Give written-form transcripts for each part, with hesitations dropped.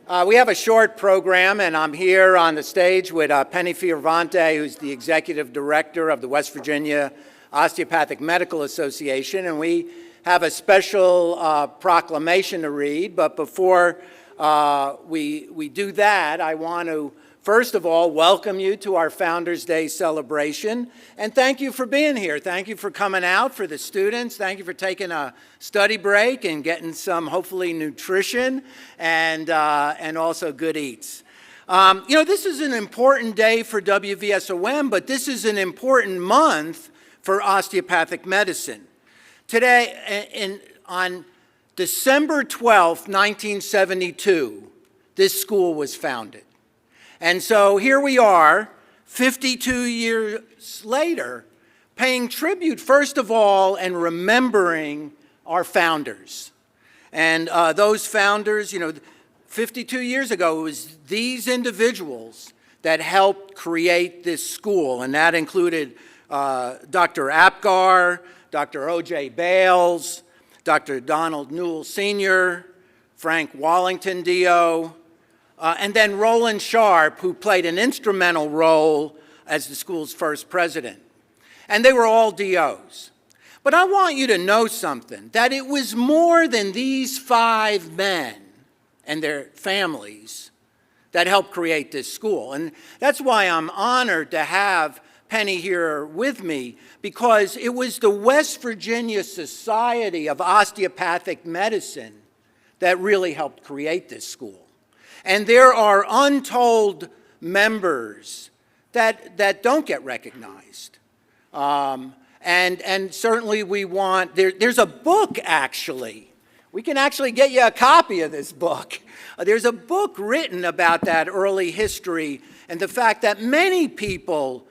We have a short program, and I'm here on the stage with Penny Fioravante, who's the Executive Director of the West Virginia Osteopathic Medical Association, and we have a special proclamation to read. But before we do that, I want to first of all welcome you to our Founders Day celebration, and thank you for being here. Thank you for coming out, for the students. Thank you for taking a study break and getting some, hopefully, nutrition and also good eats. This is an important day for WVSOM, but this is an important month for osteopathic medicine. Today, on December 12th, 1972, this school was founded. And so here we are, 52 years later, paying tribute, first of all, and remembering our founders. And those founders, 52 years ago, it was these individuals that helped create this school. And that included Dr. Apgar, Dr. O.J. Bales, Dr. Donald Newell Sr., Frank Wallington, D.O., and then Roland Sharp, who played an instrumental role as the school's first president. And they were all DOs. But I want you to know something, that it was more than these 5 men and their families that helped create this school. And that's why I'm honored to have Penny here with me, because it was the West Virginia Society of Osteopathic Medicine that really helped create this school. And there are untold members that don't get recognized. And certainly we want, there's a book actually. We can actually get you a copy of this book. There's a book written about that early history and the fact that many people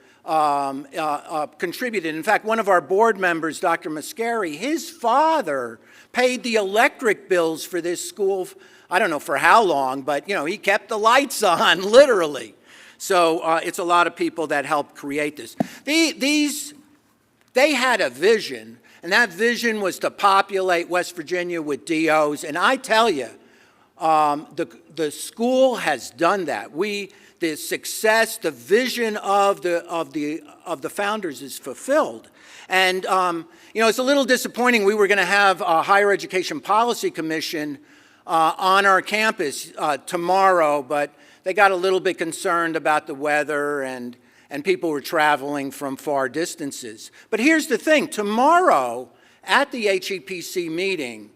contributed. In fact, one of our board members, Dr. Mascari, his father paid the electric bills for this school. I don't know for how long, but he kept the lights on, literally. So it's a lot of people that helped create this. They had a vision, and that vision was to populate West Virginia with DOs. And I tell you, the school has done that. The success, the vision of the founders is fulfilled. And it's a little disappointing. We were going to have a Higher Education Policy Commission on our campus tomorrow, but they got a little bit concerned about the weather and people were traveling from far distances. But here's the thing, tomorrow at the HEPC meeting,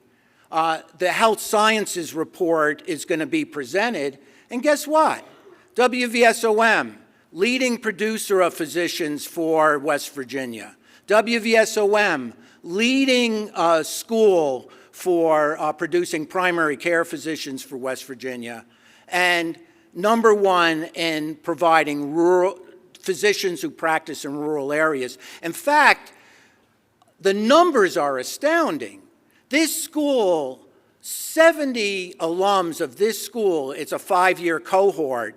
the Health Sciences Report is going to be presented, and guess what? WVSOM, leading producer of physicians for West Virginia. WVSOM, leading school for producing primary care physicians for West Virginia, and #1 in providing rural physicians who practice in rural areas. In fact, the numbers are astounding. This school, 70 alums of this school, it's a 5-year cohort,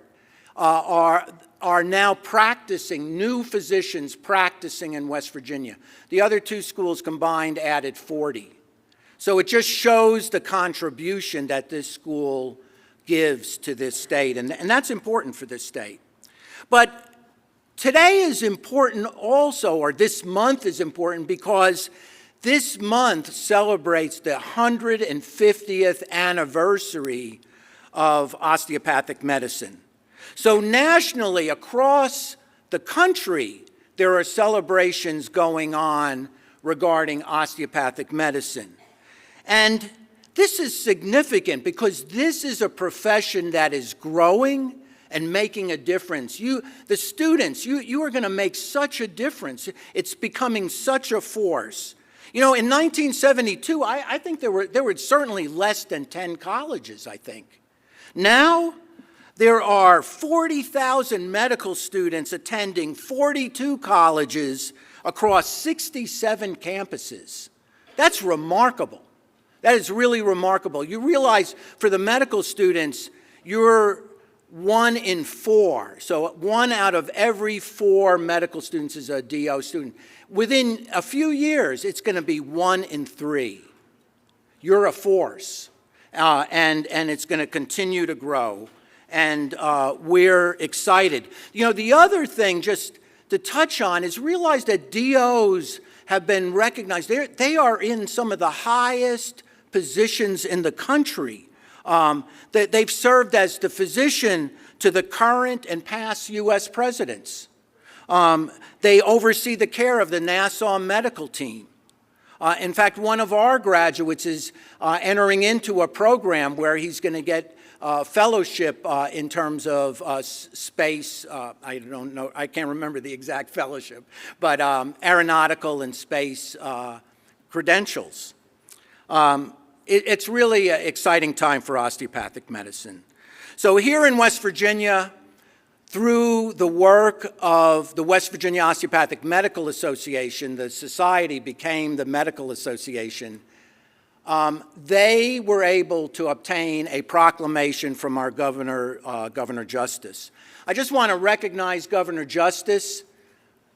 are now practicing, new physicians practicing in West Virginia. The other 2 schools combined added 40. So it just shows the contribution that this school gives to this state, and that's important for this state. But today is important also, or this month is important, because this month celebrates the 150th anniversary of osteopathic medicine. So nationally, across the country, there are celebrations going on regarding osteopathic medicine. And this is significant because this is a profession that is growing and making a difference. The students, you are going to make such a difference. It's becoming such a force. In 1972, I think there were certainly less than 10 colleges, I think. Now, there are 40,000 medical students attending 42 colleges across 67 campuses. That's remarkable. That is really remarkable. You realize for the medical students, you're 1 in 4. So 1 out of every 4 medical students is a DO student. Within a few years, it's going to be 1 in 3. You're a force. and it's going to continue to grow. And we're excited. You know, the other thing, just to touch on, is realize that DOs have been recognized. They are in some of the highest positions in the country. They've served as the physician to the current and past U.S. presidents. They oversee the care of the Nassau medical team. In fact, one of our graduates is entering into a program where he's going to get fellowship in terms of space. I don't know, I can't remember the exact fellowship, but aeronautical and space credentials. It's really an exciting time for osteopathic medicine. So here in West Virginia, through the work of the West Virginia Osteopathic Medical Association, the society became the medical association. They were able to obtain a proclamation from our governor, Governor Justice. I just want to recognize Governor Justice.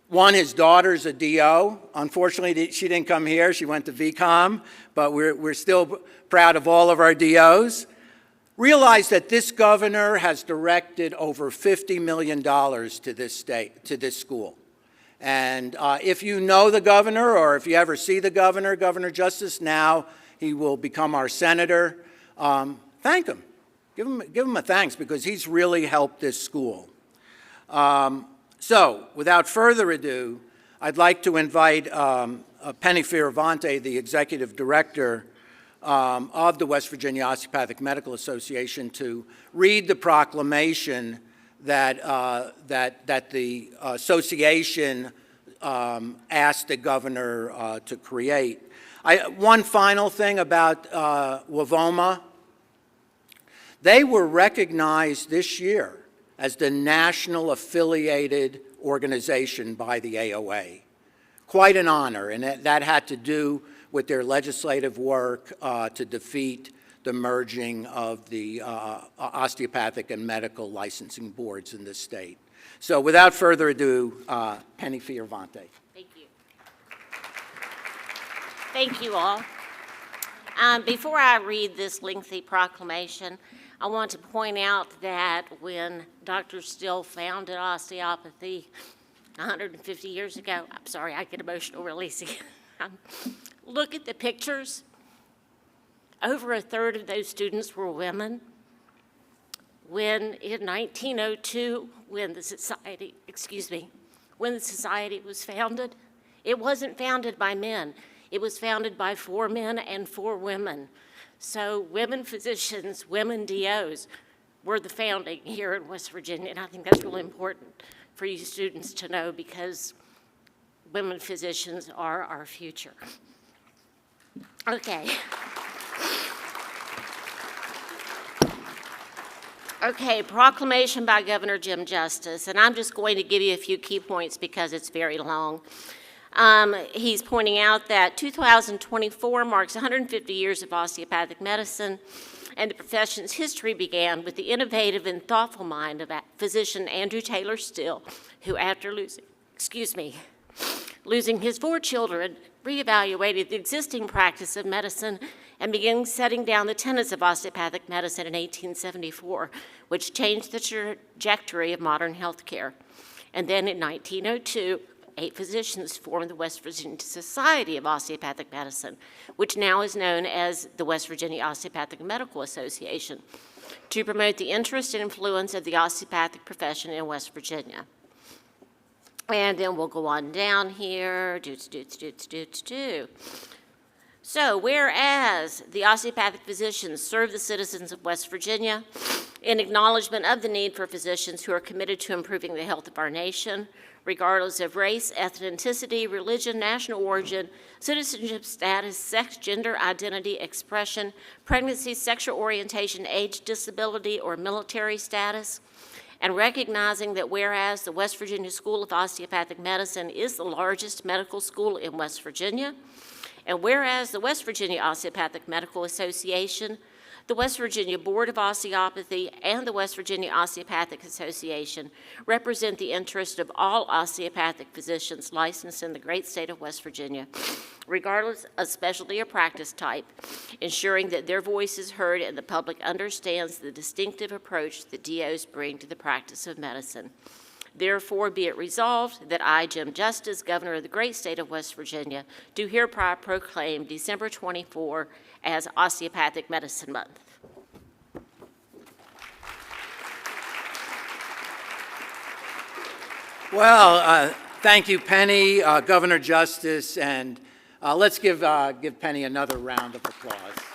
One, his daughter's a DO. Unfortunately, she didn't come here. She went to VCOM, but we're still proud of all of our DOs. Realize that this governor has directed over $50 million to this state, to this school. And if you know the governor, or if you ever see the governor, Governor Justice, now he will become our senator. Thank him. Give him a thanks, because he's really helped this school. So, without further ado, I'd like to invite Penny Fioravante, the executive director of the West Virginia Osteopathic Medical Association, to read the proclamation that the association asked the governor to create. One final thing about WVSOM. They were recognized this year as the national affiliated organization by the AOA. Quite an honor, and that had to do with their legislative work to defeat the merging of the osteopathic and medical licensing boards in this state. So without further ado, Penny Fioravante. Thank you. Thank you all. Before I read this lengthy proclamation, I want to point out that when Dr. Still founded osteopathy 150 years ago, I'm sorry, I get emotional releasing. Look at the pictures. Over a third of those students were women. When in 1902, when the society was founded, it wasn't founded by men. It was founded by 4 men and 4 women. So women physicians, women DOs were the founding here in West Virginia, and I think that's really important for you students to know, because women physicians are our future. Okay. Okay, proclamation by Governor Jim Justice, and I'm just going to give you a few key points because it's very long. He's pointing out that 2024 marks 150 years of osteopathic medicine, and the profession's history began with the innovative and thoughtful mind of physician Andrew Taylor Still, who after losing his 4 children, reevaluated the existing practice of medicine and began setting down the tenets of osteopathic medicine in 1874, which changed the trajectory of modern healthcare. And then in 1902, 8 physicians formed the West Virginia Society of Osteopathic Medicine, which now is known as the West Virginia Osteopathic Medical Association, to promote the interest and influence of the osteopathic profession in West Virginia. And then we'll go on down here. So, whereas the osteopathic physicians serve the citizens of West Virginia in acknowledgement of the need for physicians who are committed to improving the health of our nation, regardless of race, ethnicity, religion, national origin, citizenship status, sex, gender, identity, expression, pregnancy, sexual orientation, age, disability, or military status, and recognizing that whereas the West Virginia School of Osteopathic Medicine is the largest medical school in West Virginia, and whereas the West Virginia Osteopathic Medical Association The West Virginia Board of Osteopathy and the West Virginia Osteopathic Association represent the interest of all osteopathic physicians licensed in the great state of West Virginia, regardless of specialty or practice type, ensuring that their voice is heard and the public understands the distinctive approach that DOs bring to the practice of medicine. Therefore, be it resolved that I, Jim Justice, Governor of the great state of West Virginia, do hereby proclaim December 24 as Osteopathic Medicine Month. Well, thank you, Penny, Governor Justice, and let's give Penny another round of applause.